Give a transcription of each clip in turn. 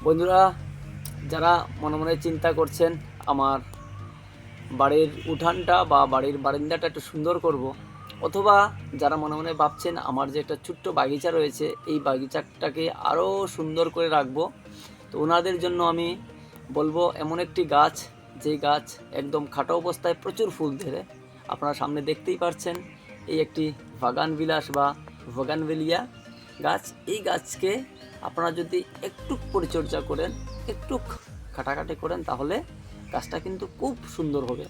বন্ধুরা, যারা মনে মনে চিন্তা করছেন আমার বাড়ির উঠানটা বা বাড়ির বারান্দাটা একটু সুন্দর করব, অথবা যারা মনে মনে ভাবছেন আমার যে একটা ছোট্ট বাগিচা রয়েছে এই বাগিচাটাকে আরও সুন্দর করে রাখবো, তো ওনাদের জন্য আমি বলবো এমন একটি গাছ, যেই গাছ একদম খাটো অবস্থায় প্রচুর ফুল ধরে। আপনারা সামনে দেখতেই পাচ্ছেন এই একটি বাগান বিলাস বা বাগানভেলিয়া গাছ। এই গাছকে আপনারা যদি একটু পরিচর্যা করেন, একটু খাটাখাটি করেন, তাহলে গাছটা কিন্তু খুব সুন্দর হবে।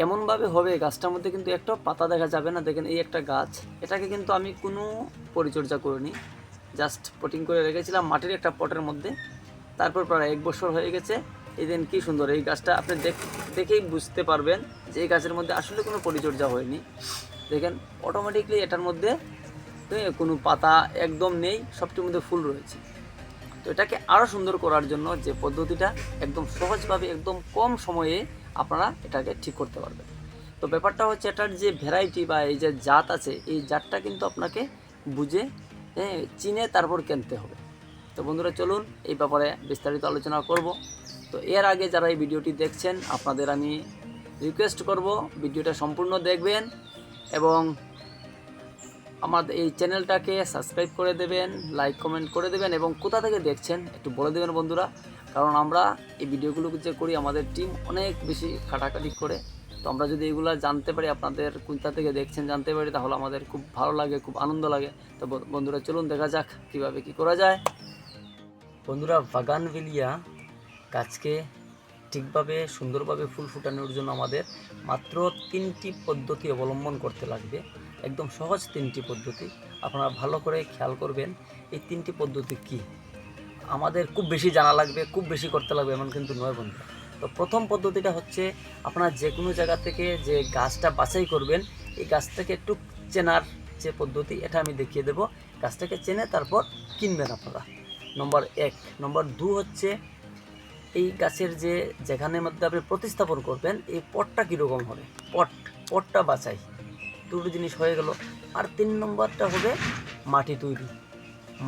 এমনভাবে হবে গাছটার মধ্যে কিন্তু একটা পাতা দেখা যাবে না। দেখেন এই একটা গাছ, এটাকে কিন্তু আমি কোনো পরিচর্যা করিনি, জাস্ট পটিং করে রেখেছিলাম মাটির একটা পটের মধ্যে। তারপর প্রায় 1 বছর হয়ে গেছে। এই দিন কী সুন্দর এই গাছটা, আপনি দেখেই বুঝতে পারবেন যে এই গাছের মধ্যে আসলে কোনো পরিচর্যা হয়নি। দেখেন অটোমেটিকলি এটার মধ্যে কোনো পাতা একদম নেই, সবটির মধ্যে ফুল রয়েছে। তো এটাকে আরও সুন্দর করার জন্য যে পদ্ধতিটা, একদম সহজভাবে একদম কম সময়ে আপনারা এটাকে ঠিক করতে পারবেন। তো ব্যাপারটা হচ্ছে এটার যে ভ্যারাইটি বা এই যে জাত আছে, এই জাতটা কিন্তু আপনাকে বুঝে চিনে তারপর কিনতে হবে। তো বন্ধুরা, চলুন এই ব্যাপারে বিস্তারিত আলোচনা করব। তো এর আগে যারা এই ভিডিওটি দেখছেন, আপনাদের আমি রিকোয়েস্ট করব ভিডিওটা সম্পূর্ণ দেখবেন এবং আমাদের এই চ্যানেলটাকে সাবস্ক্রাইব করে দেবেন, লাইক কমেন্ট করে দেবেন এবং কোথা থেকে দেখছেন একটু বলে দেবেন বন্ধুরা। কারণ আমরা এই ভিডিওগুলো যে করি, আমাদের টিম অনেক বেশি খাটাখাটি করে। তো আমরা যদি এগুলো জানতে পারি, আপনাদের কোথা থেকে দেখছেন জানতে পারি, তাহলে আমাদের খুব ভালো লাগে, খুব আনন্দ লাগে। তো বন্ধুরা, চলুন দেখা যাক কীভাবে কী করা যায়। বন্ধুরা, বাগানভেলিয়া গাছকে ঠিকভাবে সুন্দরভাবে ফুল ফুটানোর জন্য আমাদের মাত্র 3টি পদ্ধতি অবলম্বন করতে লাগবে। একদম সহজ 3টি পদ্ধতি, আপনারা ভালো করে খেয়াল করবেন। এই 3টি পদ্ধতি কি আমাদের খুব বেশি জানা লাগবে, খুব বেশি করতে লাগবে এমন কিন্তু নয় বন্ধু। তো প্রথম পদ্ধতিটা হচ্ছে, আপনারা যে কোনো জায়গা থেকে যে গাছটা বাছাই করবেন, এই গাছটাকে একটু চেনার যে পদ্ধতি, এটা আমি দেখিয়ে দেব। গাছটাকে চেনে তারপর কিনবেন আপনারা, নম্বর 1। নম্বর 2 হচ্ছে, এই গাছের যেখানের মধ্যে আপনি প্রতিস্থাপন করবেন, এই পটটা কীরকম হবে, পটটা বাছাই। দুটো জিনিস হয়ে গেল। আর 3 নম্বরটা হবে মাটি তৈরি।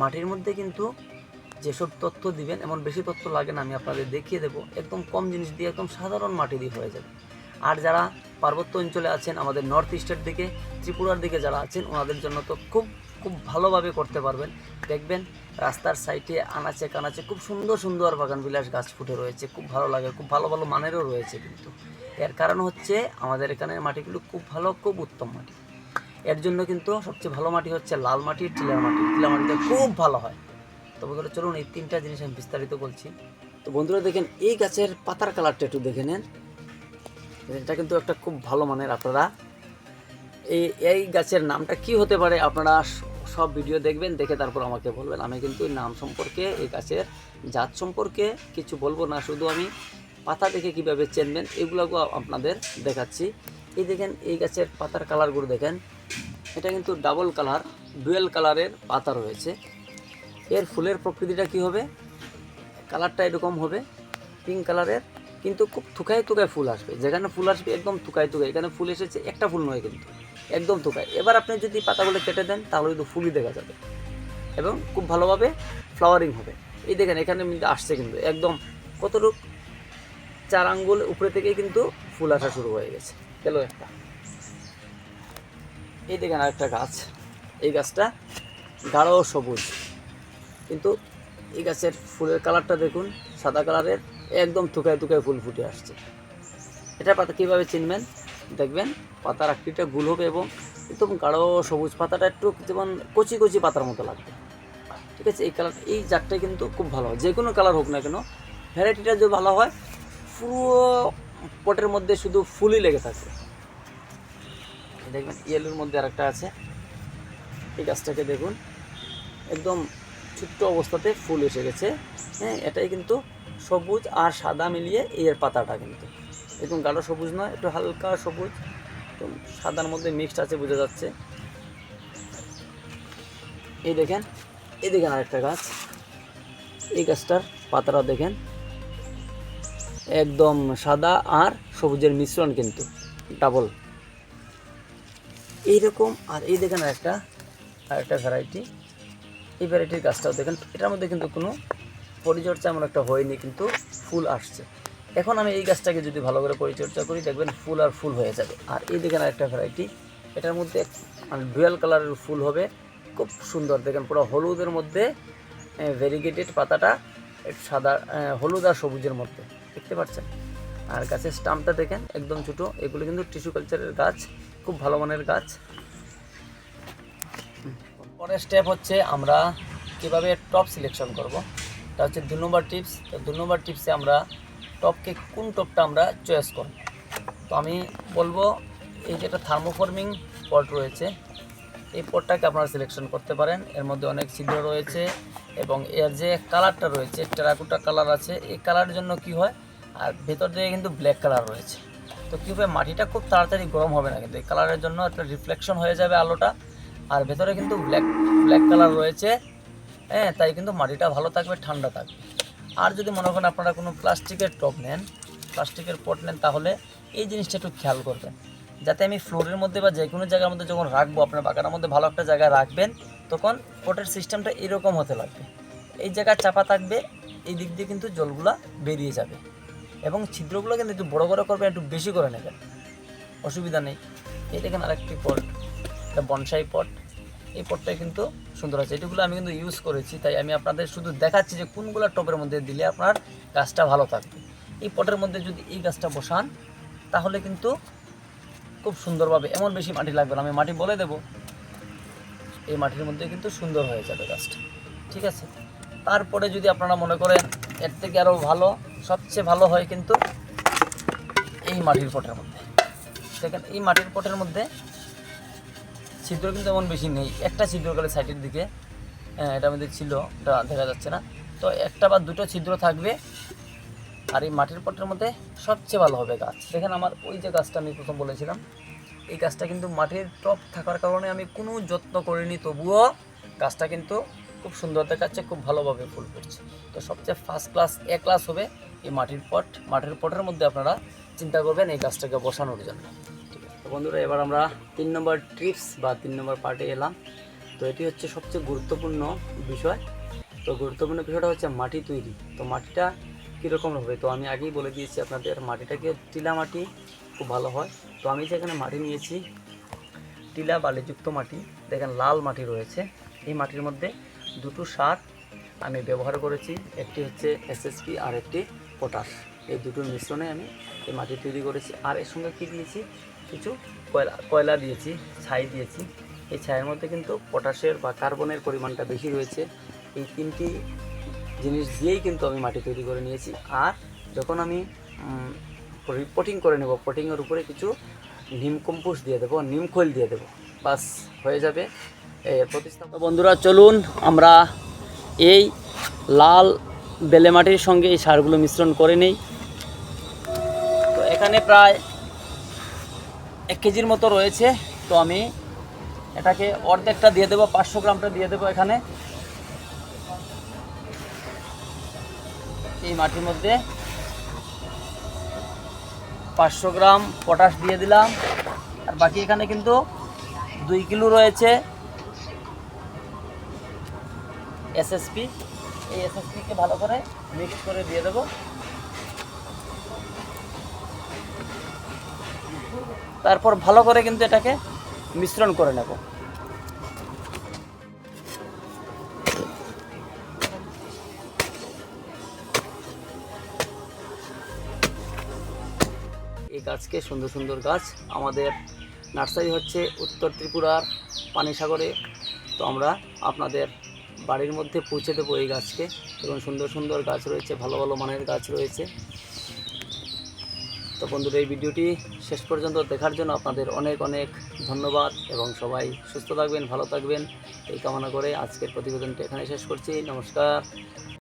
মাটির মধ্যে কিন্তু যেসব তথ্য দিবেন, এমন বেশি তথ্য লাগে না, আমি আপনাদের দেখিয়ে দেবো। একদম কম জিনিস দিয়ে একদম সাধারণ মাটি দিয়ে হয়ে যাবে। আর যারা পার্বত্য অঞ্চলে আছেন, আমাদের নর্থ ইস্টের দিকে, ত্রিপুরার দিকে যারা আছেন, ওনাদের জন্য তো খুব খুব ভালোভাবে করতে পারবেন। দেখবেন রাস্তার সাইডে আনাচে কানাচে খুব সুন্দর সুন্দর বাগানবিলাস গাছ ফুটে রয়েছে, খুব ভালো লাগে, খুব ভালো ভালো মানেরও রয়েছে। কিন্তু এর কারণ হচ্ছে আমাদের এখানের মাটিগুলো খুব ভালো, খুব উত্তম মাটি। এর জন্য কিন্তু সবচেয়ে ভালো মাটি হচ্ছে লাল মাটি, টিলা মাটি। টিলা মাটিতে খুব ভালো হয়। তো বন্ধুরা, চলুন এই 3টা জিনিস আমি বিস্তারিত বলছি। তো বন্ধুরা, দেখেন এই গাছের পাতার কালারটা একটু দেখে নেন। এটা কিন্তু একটা খুব ভালো মানের। আপনারা এই গাছের নামটা কি হতে পারে, আপনারা সব ভিডিও দেখবেন, দেখে তারপর আমাকে বলবেন। আমি কিন্তু নাম সম্পর্কে, এই গাছের জাত সম্পর্কে কিছু বলবো না, শুধু আমি পাতা দেখে কীভাবে চেনবেন এগুলো আপনাদের দেখাচ্ছি। এই দেখেন এই গাছের পাতার কালারগুলো দেখেন, এটা কিন্তু ডাবল কালার, ডুয়েল কালারের পাতা রয়েছে। এর ফুলের প্রকৃতিটা কি হবে, কালারটা এরকম হবে পিঙ্ক কালারের, কিন্তু খুব থুকায় থুকায় ফুল আসবে। যেখানে ফুল আসবে একদম থুকায় থুকায়, এখানে ফুল এসেছে একটা ফুল নয়, কিন্তু একদম থুকায়। এবার আপনি যদি পাতাগুলো কেটে দেন, তাহলে কিন্তু ফুলই দেখা যাবে এবং খুব ভালোভাবে ফ্লাওয়ারিং হবে। এই দেখেন এখানে আসছে কিন্তু একদম কতটুক 4 আঙ্গুল উপরে থেকেই কিন্তু ফুল আসা শুরু হয়ে গেছে। গেল একটা। এই দেখেন আরেকটা গাছ, এই গাছটা গাঢ় সবুজ, কিন্তু এই গাছের ফুলের কালারটা দেখুন সাদা কালারের, একদম থুকায় থুকায় ফুল ফুটে আসছে। এটা পাতা কীভাবে চিনবেন, দেখবেন পাতার আকৃতিটা গোল হবে এবং একদম গাঢ় সবুজ, পাতাটা একটু যেমন কচি কচি পাতার মতো লাগবে। ঠিক আছে, এই কালার, এই জাতটা কিন্তু খুব ভালো হয়। যে কোনো কালার হোক না কেন, ভ্যারাইটিটা যদি ভালো হয়, পুরো পটের মধ্যে শুধু ফুলই লেগে থাকবে। দেখবেন ইয়েলোর মধ্যে আরেকটা আছে, এই গাছটাকে দেখুন একদম ছোট্ট অবস্থাতে ফুল এসে গেছে। হ্যাঁ, এটাই কিন্তু সবুজ আর সাদা মিলিয়ে এর পাতাটা কিন্তু একদম গাঢ় সবুজ নয়, একটু হালকা সবুজ, একদম সাদার মধ্যে মিক্সড আছে, বোঝা যাচ্ছে। এই দেখেন আরেকটা গাছ, এই গাছটার পাতাটা দেখেন একদম সাদা আর সবুজের মিশ্রণ, কিন্তু ডাবল এইরকম। আর এই দেখেন আরেকটা ভ্যারাইটি, এই ভ্যারাইটির গাছটাও দেখেন, এটার মধ্যে কিন্তু কোনো পরিচর্যা এমন একটা হয়নি, কিন্তু ফুল আসছে। এখন আমি এই গাছটাকে যদি ভালো করে পরিচর্যা করি, দেখবেন ফুল আর ফুল হয়ে যাবে। আর এই দেখেন আরেকটা ভ্যারাইটি, এটার মধ্যে মানে ডুয়াল কালারের ফুল হবে, খুব সুন্দর। দেখেন পুরো হলুদের মধ্যে ভেরিগেটেড পাতাটা সাদা, হলুদ আর সবুজের মধ্যে, দেখতে পাচ্ছেন। আর গাছের স্টাম্পটা দেখেন একদম ছোটো। এগুলো কিন্তু টিস্যু কালচারের গাছ, খুব ভালো মানের গাছ। পরের স্টেপ হচ্ছে আমরা কীভাবে টপ সিলেকশন করব। এটা হচ্ছে 2 নম্বর টিপস। তো 2 নম্বর টিপসে আমরা টপকে কোন টপটা আমরা চয়েস করব। তো আমি বলবো এই যে একটা থার্মোফর্মিং পট রয়েছে, এই পটটাকে আপনারা সিলেকশন করতে পারেন। এর মধ্যে অনেক ছিদ্র রয়েছে এবং এর যে কালারটা রয়েছে টেরাকোটা কালার আছে, এই কালারের জন্য কি হয়, আর ভেতর দিয়ে কিন্তু ব্ল্যাক কালার রয়েছে। তো কী হবে, মাটিটা খুব তাড়াতাড়ি গরম হবে না, কিন্তু এই কালারের জন্য একটা রিফ্লেকশন হয়ে যাবে আলোটা। আর ভেতরে কিন্তু ব্ল্যাক কালার রয়েছে, হ্যাঁ, তাই কিন্তু মাটিটা ভালো থাকবে, ঠান্ডা থাকবে। আর যদি মনে করেন আপনারা কোনো প্লাস্টিকের টব নেন, প্লাস্টিকের পট নেন, তাহলে এই জিনিসটা একটু খেয়াল করবেন, যাতে আমি ফ্লোরের মধ্যে বা যে কোনো জায়গার মধ্যে যখন রাখবো, আপনার বাগানের মধ্যে ভালো একটা জায়গায় রাখবেন, তখন পটের সিস্টেমটা এরকম হতে লাগবে। এই জায়গায় চাপা থাকবে, এই দিক দিয়ে কিন্তু জলগুলা বেরিয়ে যাবে। এবং ছিদ্রগুলো কিন্তু একটু বড় বড় করবেন, একটু বেশি করে নেবেন, অসুবিধা নেই। এই দেখেন আরেকটি পট, এটা বনসাই পট। এই পটটাই কিন্তু সুন্দর আছে। এটিগুলো আমি কিন্তু ইউজ করেছি, তাই আমি আপনাদের শুধু দেখাচ্ছি যে কোনগুলো টবের মধ্যে দিলে আপনার গাছটা ভালো থাকবে। এই পটের মধ্যে যদি এই গাছটা বসান, তাহলে কিন্তু খুব সুন্দরভাবে, এমন বেশি মাটি লাগবে না, আমি মাটি বলে দেব, এই মাটির মধ্যে কিন্তু সুন্দর হয়ে যাবে গাছটা, ঠিক আছে। তারপরে যদি আপনারা মনে করেন এর থেকে আরও ভালো, সবচেয়ে ভালো হয় কিন্তু এই মাটির পটের মধ্যে। দেখেন এই মাটির পটের মধ্যে ছিদ্র কিন্তু এমন বেশি নেই, একটা ছিদ্র গেলে সাইডের দিকে, এটা আমাদের ছিল, এটা দেখা যাচ্ছে না। তো একটা বা দুটো ছিদ্র থাকবে। আর এই মাটির পটের মধ্যে সবচেয়ে ভালো হবে গাছ। দেখেন আমার ওই যে গাছটা আমি প্রথম বলেছিলাম, এই গাছটা কিন্তু মাটির টপ থাকার কারণে আমি কোনো যত্ন করিনি, তবুও গাছটা কিন্তু খুব সুন্দর দেখাচ্ছে, খুব ভালোভাবে ফুল ফুটছে। তো সবচেয়ে ফার্স্ট ক্লাস, এ ক্লাস হবে এই মাটির পট। মাটির পটের মধ্যে আপনারা চিন্তা করবেন এই গাছটাকে বসানোর জন্য। ঠিক আছে, তো বন্ধুরা, এবার আমরা 3 নম্বর টিপস বা 3 নম্বর পার্টে এলাম। তো এটি হচ্ছে সবচেয়ে গুরুত্বপূর্ণ বিষয়। তো গুরুত্বপূর্ণ বিষয়টা হচ্ছে মাটি তৈরি। তো মাটিটা কীরকম হবে, তো আমি আগেই বলে দিয়েছি আপনাদের, মাটিটাকে টিলা মাটি খুব ভালো হয়। তো আমি যেখানে মাটি নিয়েছি টিলা বালিযুক্ত মাটি, দেখেন লাল মাটি রয়েছে। এই মাটির মধ্যে দুটো সার আমি ব্যবহার করেছি, একটি হচ্ছে এসএসপি আর একটি পটাশ। এই দুটোর মিশ্রণে আমি এই মাটি তৈরি করেছি। আর এর সঙ্গে কী দিয়েছি, কিছু কয়লা দিয়েছি, ছাই দিয়েছি। এই ছাইয়ের মধ্যে কিন্তু পটাশের বা কার্বনের পরিমাণটা বেশি রয়েছে। এই 3টি জিনিস দিয়েই কিন্তু আমি মাটি তৈরি করে নিয়েছি। আর যখন আমি পটিং করে নেব, পটিংয়ের উপরে কিছু নিম কম্পোস্ট দিয়ে দেবো, নিম খৈল দিয়ে দেবো, বাস হয়ে যাবে প্রতিস্থাপন। বন্ধুরা, চলুন আমরা এই লাল বেলে মাটির সঙ্গে এই সারগুলো মিশ্রণ করে নিই। তো এখানে প্রায় 1 কেজির মতো রয়েছে। তো আমি এটাকে অর্ধেকটা দিয়ে দেবো, 500 গ্রামটা দিয়ে দেবো এখানে এই মাটির মধ্যে। 500 গ্রাম পটাশ দিয়ে দিলাম। আর বাকি এখানে কিন্তু 2 কিলো রয়েছে এসএসপি। এই এসএসপিকে ভালো করে মিক্স করে দিয়ে দেবো। তারপর ভালো করে কিন্তু এটাকে মিশ্রণ করে নেব। এই গাছকে, সুন্দর সুন্দর গাছ, আমাদের নার্সারি হচ্ছে উত্তর ত্রিপুরার পানিসাগরে। তো আমরা আপনাদের বাড়ির মধ্যে পৌঁছে দেবো এই গাছকে। এবং সুন্দর সুন্দর গাছ রয়েছে, ভালো ভালো মানের গাছ রয়েছে। তো বন্ধুরা, এই ভিডিওটি শেষ পর্যন্ত দেখার জন্য আপনাদের অনেক অনেক ধন্যবাদ। এবং সবাই সুস্থ থাকবেন, ভালো থাকবেন এই কামনা করে আজকের প্রতিবেদনটি এখানে শেষ করছি। নমস্কার।